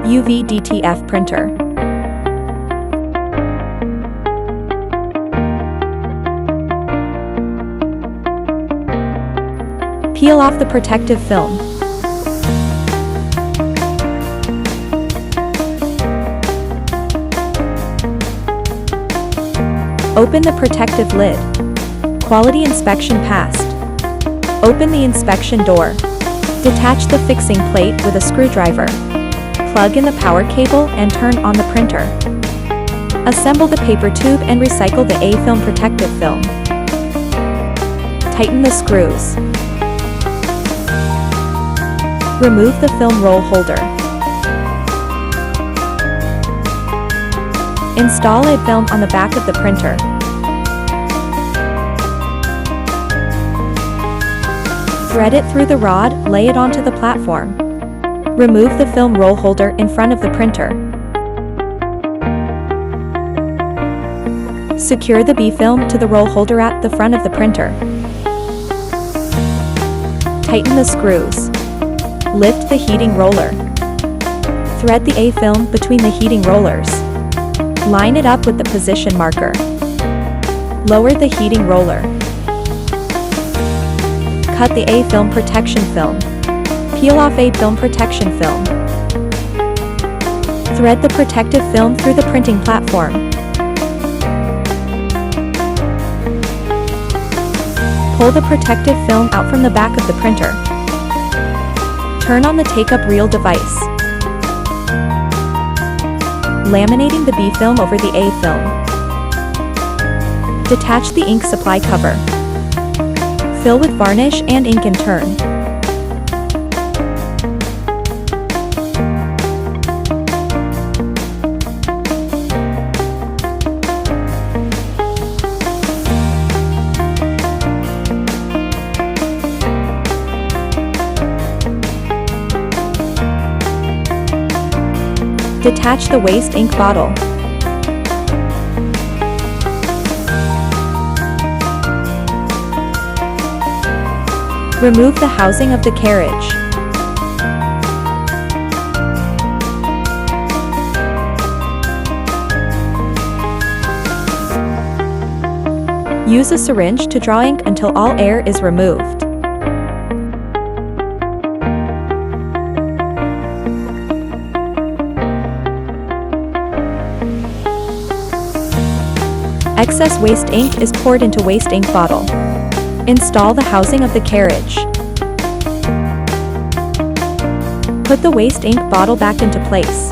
uvdtf printer. Peel off the protective film. Open the protective lid. Quality inspection passed. Open the inspection door. Detach the fixing plate with a screwdriver. Plug in the power cable and turn on the printer. Assemble the paper tube and recycle the A-film protective film. Tighten the screws. Remove the film roll holder. Install a film on the back of the printer. Thread it through the rod, lay it onto the platform. Remove the film roll holder in front of the printer. Secure the B-film to the roll holder at the front of the printer. Tighten the screws. Lift the heating roller. Thread the A-film between the heating rollers. Line it up with the position marker. Lower the heating roller. Cut the A-film protection film. Peel off A-film protection film. Thread the protective film through the printing platform. Pull the protective film out from the back of the printer. Turn on the take-up reel device. Laminating the B-film over the A-film. Detach the ink supply cover. Fill with varnish and ink and turn. Detach the waste ink bottle. Remove the housing of the carriage. Use a syringe to draw ink until all air is removed. Excess waste ink is poured into waste ink bottle. Install the housing of the carriage. Put the waste ink bottle back into place.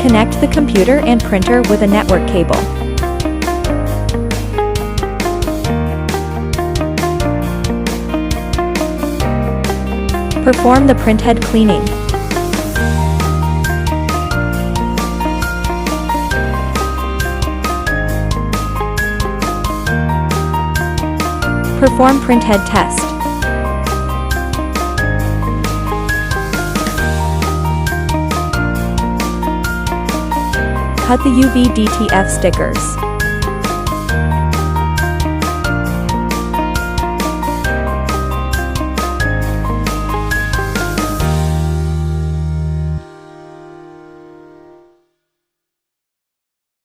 Connect the computer and printer with a network cable. Perform the printhead cleaning. Perform printhead test. Cut the UV DTF stickers.